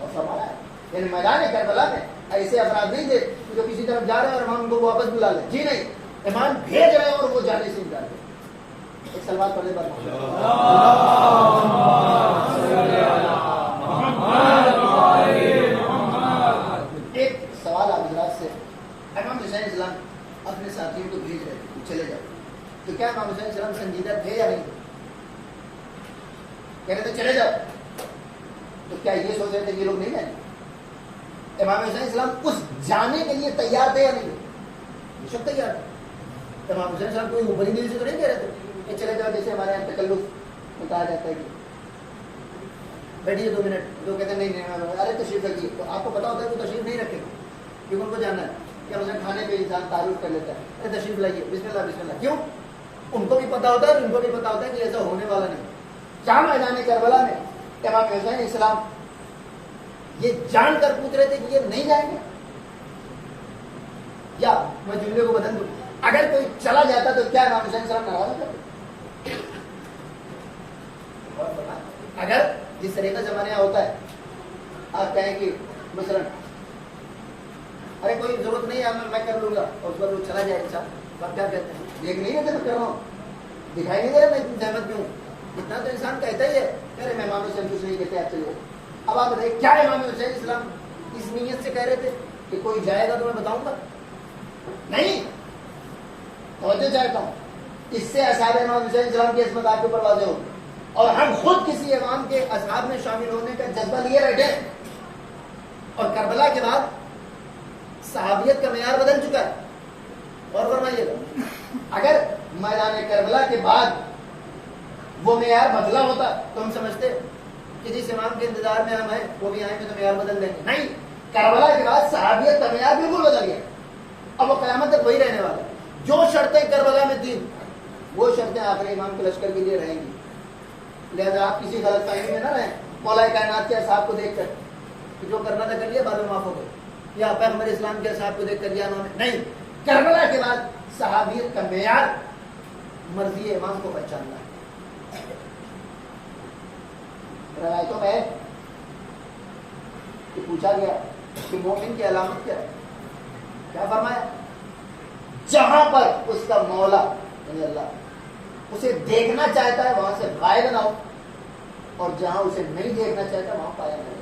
اور فرمایا ہے. یعنی میدان کربلا میں ایسے افراد نہیں تھے جو کسی طرف جا رہے ہیں اور امام ان کو واپس بلا لیں. جی نہیں، امام بھیج رہے ہیں اور وہ جانے سے انکار کریں. ایک سلوات پڑھنے پر ایک سوال آپ حضرات سے. امام حسین اسلام اپنے ساتھیوں کو بھیج رہے تھے چلے جاؤ، تو کیا امام حسین اسلام سنجیدہ تھے یا نہیں تھے؟ کہہ رہے تھے چلے جاؤ، تو کیا یہ سوچ رہے تھے کہ یہ لوگ نہیں جائیں گے؟ امام حسین اسلام اس جانے کے لیے تیار تھے یا نہیں تھے؟ بے شک تیار تھے. امام حسین اسلام کوئی اوپری دل سے تو نہیں کہہ رہے تھے کہ چلے جاؤ، جیسے ہمارے یہاں تکلف میں کہا جاتا ہے کہ بیٹھیے 2 منٹ، تو کہتے ہیں نہیں ارے تشریف رکھیے. تو آپ کو پتا ہوتا ہے وہ تشریف نہیں رکھے گا کیونکہ ان کو جاننا ہے. کیا مثلا کھانے پہ انسان تعارف کر لیتا ہے، ارے تشریف لائیے، بسم اللہ بسم اللہ. کیوں؟ ان کو بھی پتا ہوتا ہے اور ان کو بھی پتا ہوتا ہے کہ ایسا ہونے والا نہیں. کیا میدان کربلا میں امام حسین اسلام یہ جان کر پوچھ رہے تھے کہ یہ نہیں جائیں گے؟ یا میں جملے کو بدل دوں، اگر کوئی چلا جاتا تو کیا امام حسین اسلام ناراض ہوتے؟ اگر جس طریقے سے ہمارے یہاں ہوتا ہے، آپ کہیں کہ مثلا ارے کوئی ضرورت نہیں ہے میں کر لوں گا، اور اس بعد وہ چلا جائے انسان، آپ کیا کہتے ہیں؟ دیکھ نہیں رہتے میں کر رہا ہوں، دکھائی نہیں دے رہا میں اتنی زحمت کیوں؟ اتنا تو انسان کہتا ہی ہے کہ ارے میں امام حسین کچھ نہیں کہتے آپ چلیے. اب آپ بتائیے کیا امام حسین اسلام اس نیت سے کہہ رہے تھے کہ کوئی جائے گا تو میں بتاؤں گا؟ نہیں. توجہ چاہتا ہوں، اس سے اصحاب امام حسین اسلام کی عظمت آپ کے اوپر واضح ہوگی. اور ہم خود کسی امام کے اصحاب میں شامل ہونے کا جذبہ لیے بیٹھے. اور کربلا کے بعد صحابیت کا معیار بدل چکا ہے. اور فرمائیے گا، اگر میدان کربلا کے بعد وہ معیار بدلا ہوتا تو ہم سمجھتے کہ جس امام کے انتظار میں ہم ہیں وہ بھی آئیں گے تو معیار بدل دیں گے. نہیں، کربلا کے بعد صحابیت کا معیار بالکل بدل گیا. اب وہ قیامت تک وہی رہنے والا ہے. جو شرطیں کربلا میں تھیں وہ شرطیں آخری امام کے لشکر کے لیے رہیں گی. لہذا آپ کسی غلط فہمی میں نہ رہیں مولا کائنات کے اصحاب کو دیکھ کر کہ جو کرنا تھا کر لیا بعد میں معاف ہو گئے، یا پیغمبر اسلام کے اصحاب کو دیکھ کر لیا انہوں نے. نہیں، کربلا کے بعد صحابیت کا معیار مرضی امام کو پہچاننا ہے. روایتوں میں کہ پوچھا گیا کہ مومن کی علامت کیا ہے؟ کیا فرمایا؟ جہاں پر اس کا مولا یعنی اللہ اسے دیکھنا چاہتا ہے وہاں سے غائب نہ ہو، اور جہاں اسے نہیں دیکھنا چاہتا وہاں پایا نہ ہو.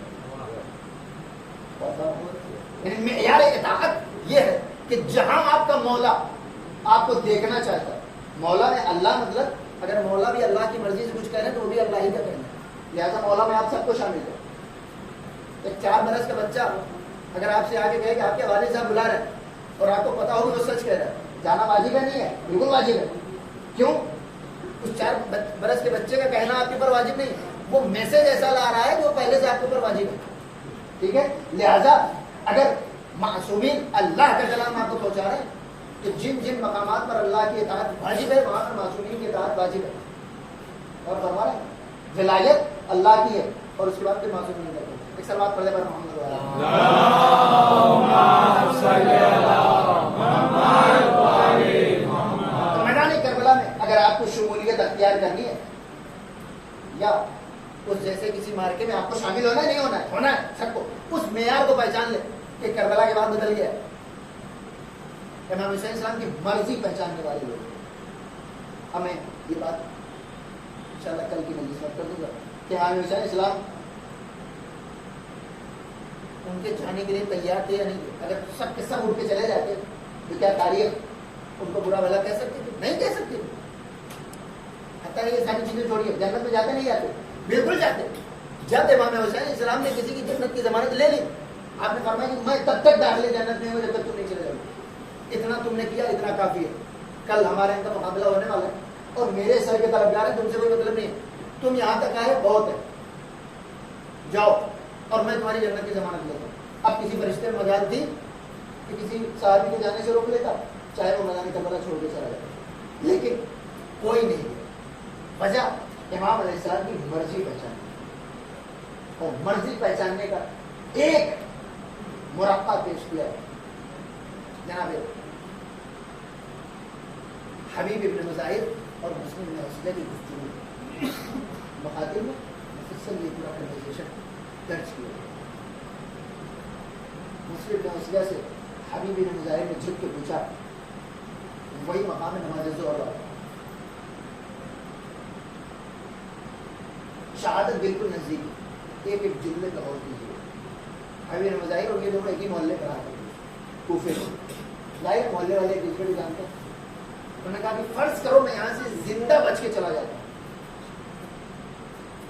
معیار اطاعت یہ ہے کہ جہاں آپ کا مولا آپ کو دیکھنا چاہتا ہے. مولا میں اللہ مطلب اگر مولا بھی اللہ کی مرضی سے کچھ کہہ رہے ہیں تو وہ بھی اللہ ہی کا کہنا ہے. لہٰذا مولا میں آپ سب کو شامل ہے. ایک 4 برس کا بچہ اگر آپ سے آگے کہے کہ آپ کے والد صاحب بلا رہے ہیں اور آپ کو پتا ہو کہ وہ سچ کہہ رہا ہے، جانا واجب ہے نہیں ہے؟ بالکل واجب ہے. کیوں؟ اس 4 برس کے بچے کا کہنا آپ کے اوپر واجب نہیں ہے، وہ میسج ایسا لا رہا ہے جو پہلے سے آپ کے اوپر واجب ہے. ٹھیک ہے، لہذا اگر معصومین اللہ کا کلام آپ کو پہنچا رہے ہیں تو جن جن مقامات پر اللہ کی اطاعت واجب ہے وہاں پر معصومین کی اطاعت واجب ہے. اور فرما رہے ہیں ولایت اللہ کی ہے اور اس کے بعد پھر معصومین کا. ایک سلوات پڑھنے پر محمد تو میدان کربلا میں اگر آپ کو شمولیت اختیار کرنی ہے یا اس جیسے کسی مارکے میں آپ کو شامل ہونا ہے نہیں ہونا ہے، ہونا ہے سب کو، اس معیار کو پہچان لے کہ کربلا کے بعد بدل گیا ہے. امام حسین اسلام کی مرضی پہچاننے والے لوگ ہمیں یہ بات انشاءاللہ کل کی مجلس میں کر دوں گا کہ امام حسین اسلام ان کے جانے کے لیے تیار تھے یا نہیں تھے. اگر سب کے سب اٹھ کے چلے جاتے تو کیا تاریخ ان کو برا بھلا کہہ سکتی تھی؟ نہیں کہہ سکتے. حتیٰ یہ ساری چیزیں چھوڑیے, جنت میں جاتے نہیں جاتے؟ بالکل جاتے. جب امام حسین السلام نے کسی کی جنت کی ضمانت لے لی, آپ نے فرمایا کہ میں تب تک داخلے جنت میں ہوں جب تک تم نہیں چلے جاؤ. اتنا تم نے کیا, اتنا کافی ہے. کل ہمارے اندر مقابلہ ہونے والا ہے اور میرے سر کے طرف جا رہے ہیں, تم سے کوئی مطلب نہیں ہے. تم یہاں تک آئے, بہت ہے, جاؤ اور میں تمہاری جنت کی ضمانت لیتا ہوں. اب کسی فرشتے میں مجال تھی کہ کسی صحابی کے جانے سے روک لیتا, چاہے وہ میدان کربلا چھوڑ کے چلا جاتا, لیکن کوئی نہیں. وجہ امام علیہ السلام کی مرضی پہچاننے, اور مرضی پہچاننے کا ایک مرقع پیش کیا جناب حبیب ابن مظاہر اور مسلم بن عسیہ کی گفتگو مخاطب میں مفصل یہ پورا کنورسیشن درج کیا. مسلم بن عسیہ سے حبیب ابن مظاہر نے جھک کے پوچھا, وہی مقام نماز ظہر والا, شہادت بالکل نزدیک, ایک ایک جملے کا غور کیجیے. حبیب ابن مظاہر اور یہ دونوں ایک ہی محلے پر آتے ہیں کوفے میں. ظاہر محلے والے ایک دوسرے کو جانتے ہیں. انہوں نے کہا کہ فرض کرو میں یہاں سے زندہ بچ کے چلا جاتا ہوں,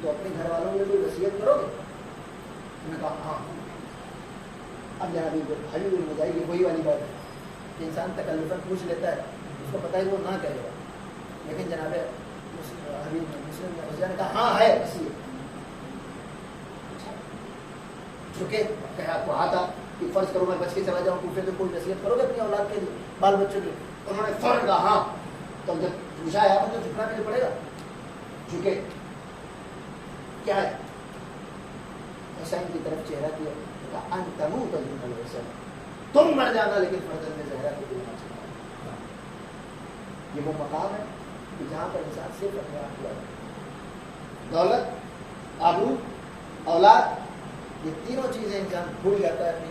تو اپنے گھر والوں کے لیے کوئی وصیت کرو گے؟ انہوں نے کہا ہاں. اب جناب حبیب ابن مظاہر یہ وہی والی بات ہے کہ انسان تکلفاً پوچھ لیتا ہے, اس کو پتہ ہے وہ نہ کرے گا, لیکن جناب حبیب مسلم نے کہا ہاں ہے اس لیے. چونکہ کہا تھا کہ فرض کرو میں بچ کے چلا جاؤں کوفے, تو کوئی نصیحت کرو گے اپنی اولاد کے لیے, بال بچوں کے لیے؟ انہوں نے فوراً کہا ہاں. تو جب پوچھا ہے آپ تو جھکنا بھی پڑے گا, چونکہ کیا ہے حسین کی طرف چہرہ کیا, کہا انت تموت دون الحسین, تم مر جانا لیکن فرزند زہرا کو دینا چاہتا. یہ وہ مقام ہے کہ جہاں پر انسان صرف اپنے آپ کو دولت, آبرو, اولاد, یہ تینوں چیزیں انسان بھول جاتا ہے اپنی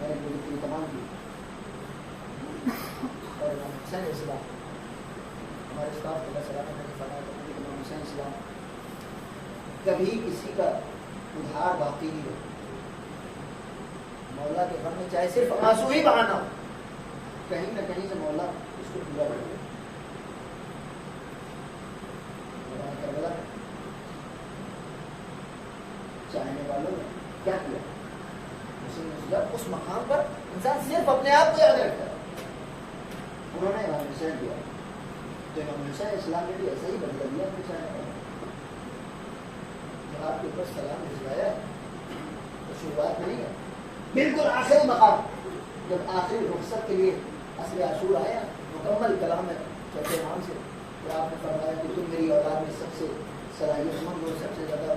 میں نے پوری تمام کی. اور امام حسین اسلام ہمارے اسٹاف کو سلامت نے فرمایا کہ امام حسین اسلام کبھی کسی کا ادھار باقی نہیں ہو. مولا کے غم میں چاہے صرف آنسو ہی بہانا ہو, کہیں نہ کہیں سے مولا اس کو پورا کر دے. کربلا چاہنے والوں نے کیا کیا, اس مقام پر انسان صرف اپنے آپ کو یاد رکھتا ہے. انہوں نے امام حسین دیا, تو امام حسین اسلام نے بھی ایسا ہی بدلا دیا اپنے چاہنے والوں. جب آپ کے اوپر سلام بھجوایا تو شروعات نہیں ہے, بالکل آخری مقام جب آخری رخصت کے لیے عصر عاشور آیا, مکمل کلام ہے چوتھے امام سے, تو آپ نے فرمایا کہ تم میری اولاد میں سب سے صلاحیت مند ہو, سب سے زیادہ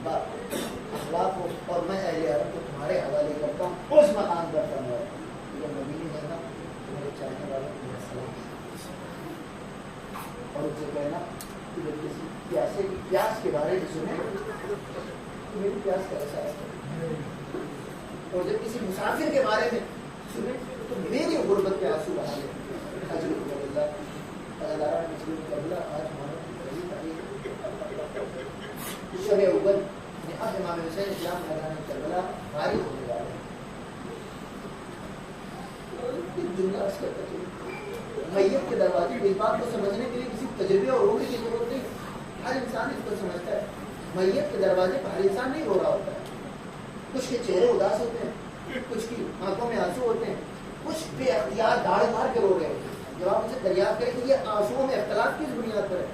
اخلاق ہو, اور میں اہل عرب کو تمہارے حوالے کرتا ہوں. اس مقام پر فرمایا یہ نبی نے کہنا تمہارے چاہنے والوں کو میرا سلام, اور ان سے کہنا کہ جب کسی پیاسے کی پیاس کے بارے میں سنے تو میری پیاس کا احساس کرے, اور جب کسی مسافر کے بارے میں سنے تو میری غربت کے آنسو بہا لے. آج شب اول اب امام حسین اسلام میدان کربلا بھاری ہونے والے ہیں. جملہ اس کا میت کے دروازے, اس بات کو سمجھنے کے لیے کسی تجربے اور رونے کی ضرورت نہیں. ہر انسان اس کو سمجھتا ہے. میت کے دروازے پر ہر انسان نہیں رو رہا ہوتا ہے. کچھ کے چہرے اداس ہوتے ہیں, کچھ کی آنکھوں میں آنسو ہوتے ہیں, کچھ بے اختیار داڑھ مار کے رو رہے ہوتے ہیں. جب آپ ان سے دریافت کریں کہ یہ آنسوؤں میں اختلاف کس بنیاد پر ہے,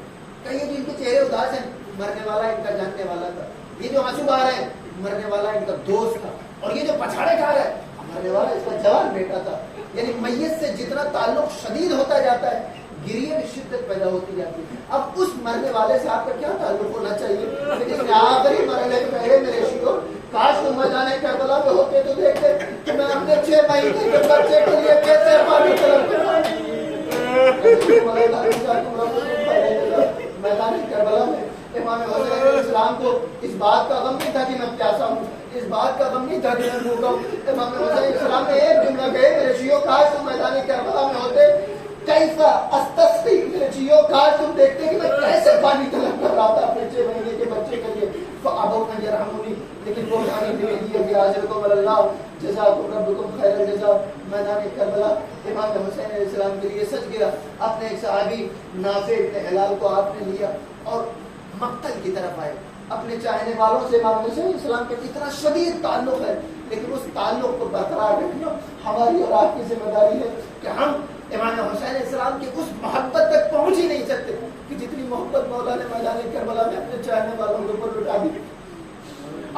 کہیں جو ان کے چہرے اداس ہیں, مرنے والا ان کا جاننے والا تھا, یہ جو آنسو بہا رہے ہیں مرنے والا ان کا دوست تھا, اور یہ جو پچھاڑے کھا رہا ہے مرنے والا اس کا جوان بیٹا تھا. یعنی میت سے جتنا تعلق شدید ہوتا جاتا ہے گریے میں شدت پیدا ہوتی جاتی ہے. اب اس مرنے والے سے آپ کا کیا تعلق ہونا چاہیے کہ جس نے آخری مرحلے میں کہے میرے شیو کاش تم میدان کربلا میں ہوتے تو دیکھتے کہ میں اپنے 6 مہینے کے بچے کے لیے کیسے پانی طلب میدان کربلا میں امام حسین علیہ السلام کو اس بات کا غم نہیں تھا کہ میں پیاسا ہوں, اس بات کا غم نہیں تھا کہ میں بھوکا ہوں. امام حسین علیہ السلام نے ایک جملہ کہے میرے شیو کاش تم میدان کربلا میں ہوتے, کیسا استسقی میرے شیو کاش تم دیکھتے کہ میں کیسے پانی طلب کر رہا تھا اپنے 6 مہینے کے بچے کے لیے. فأبوا أن يرحموني لیکن وہ ہماری دل دی کہ اجرکم اللہ جزاکم ربکم خیر الجزاء. میدان کربلا امام حسین علیہ السلام کے لیے سج گیا. اپنے ایک صحابی نافع بن ہلال کو آپ نے لیا اور مقتل کی طرف آئے. اپنے چاہنے والوں سے امام حسین علیہ السلام کے اتنا شدید تعلق ہے, لیکن اس تعلق کو برقرار رکھنا ہماری اور آپ کی ذمہ داری ہے کہ ہم امام حسین علیہ السلام کی اس محبت تک پہنچ ہی نہیں سکتے کہ جتنی محبت مولا نے میدان کربلا میں اپنے چاہنے والوں کے اوپر لٹا دی.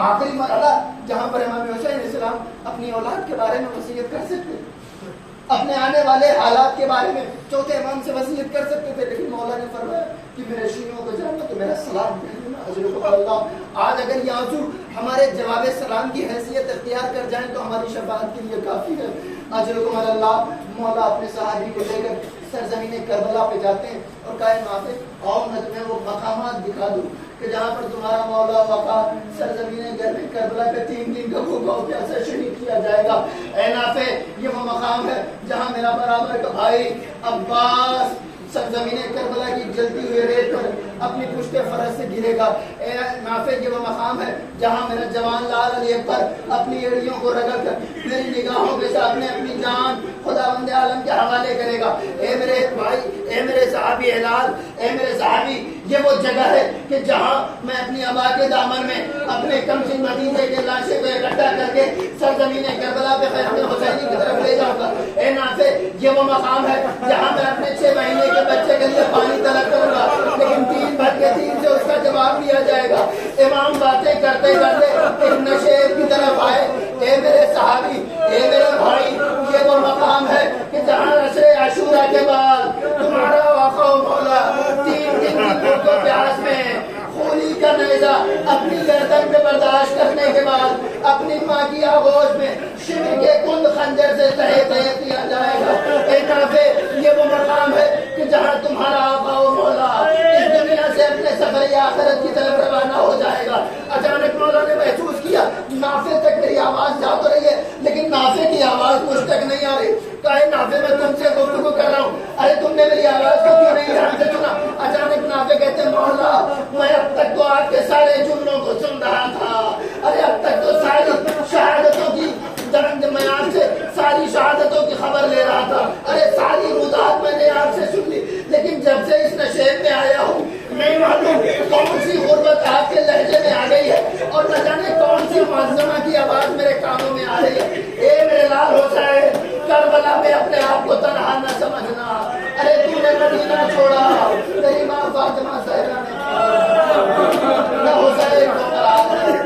آخری مرحلہ جہاں پر امام حسین علیہ السلام اپنی اولاد کے بارے میں وصیت کر سکتے, اپنے آنے والے حالات کے بارے میں چوتھے امام سے وصیت کر سکتے تھے, لیکن مولا نے فرمایا کہ میرے شیعوں کو جاننا تو میرا سلام بھیجنا اجرکم اللہ. آج اگر یہ آنسو ہمارے جواب سلام کی حیثیت اختیار کر جائیں تو ہماری شفاعت کے لیے کافی ہے. اجرکم اللہ. مولا اپنے صحابی کو لے کر سرزمین کربلا پہ جاتے ہیں اور کہا نافع آؤ میں تمہیں وہ مقامات دکھا دوں کہ جہاں پر تمہارا مولا وقا سرزمین کربلا پہ 3 دن کا بھوکا ہو پیاسا شہید کیا جائے گا. اے نافع یہ وہ مقام ہے جہاں میرا برابر کا بھائی عباس سرزمین کربلا کی جلتی ہوئی ریت پر اپنی پشت فرس سے گرے گا. اے نافع یہ وہ مقام ہے جہاں میرا جوان لال علی اکبر اپنی ایڑیوں کو رگڑ کر میری نگاہوں کے ساتھ میں اپنی جان خداوند عالم کے حوالے کرے گا. اے میرے بھائی, اے میرے صحابی ہلال, اے میرے صحابی, یہ وہ جگہ ہے کہ جہاں میں اپنی ابا کے دامن میں اپنے کمسن مدینے کے لاشیں کو اکٹھا کر کے سرزمین کربلا پہ خیام حسینی کی طرف لے جاؤں گا. اے نافع یہ وہ مقام ہے جہاں میں اپنے 6 مہینے کے بچے کے لیے پانی طلب کروں گا, لیکن 3 بھر کے 3 سے اس کا جواب دیا جائے گا. امام باتیں کرتے کرتے ایک نشیب کی طرف آئے. اے میرے صحابی, اے میرے بھائی, یہ وہ مقام ہے کہ جہاں نشر عاشورہ کے بعد تمہارا آقا و مولا 3 دن کی بھوک و پیاس میں خولی کا نیزہ اپنی گردن پہ برداشت کرنے کے بعد اپنی ماں کی آغوش میں شمر کے کند خنجر سے تہے تہے کیا جائے گا. اے نافع یہ وہ مقام ہے کہ جہاں تمہارا آقا و مولا اس دنیا سے اپنے سفر آخرت کی طرف روانہ ہو جائے گا. اچانک مولا نے محسوس کیا نافع تک میری آواز جا تو رہی ہے لیکن نافع کی آواز مجھ تک نہیں آ رہی. کہا نافع میں تم سے گفتگو کر رہا ہوں, ارے تم نے میری آواز کو کیوں نہیں دھیان سے سنا؟ اچانک نافع کہتے ہیں مولا میں اب تک تو آپ کے سارے جملوں کو سن رہا تھا, ارے اب تک تو ساری شہادتوں کی میں آپ سے ساری شہادتوں کی خبر لے رہا تھا, ارے ساری رودات میں نے آپ سے سن لی, لیکن جب سے اس نشیب میں آیا ہوں نہیں معلوم کون سی غربت آپ کے لہجے میں آ گئی ہے اور نہ جانے کون سی معظمہ کی آواز میرے کانوں میں آ رہی ہے. اے میرے لال حسین, کربلا میں اپنے آپ کو تنہا نہ سمجھنا, ارے تو نے مدینہ چھوڑا, تیری ماں فاطمہ زہرا نے نہ حسین کو قرار ہے.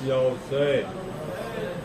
Yo, say.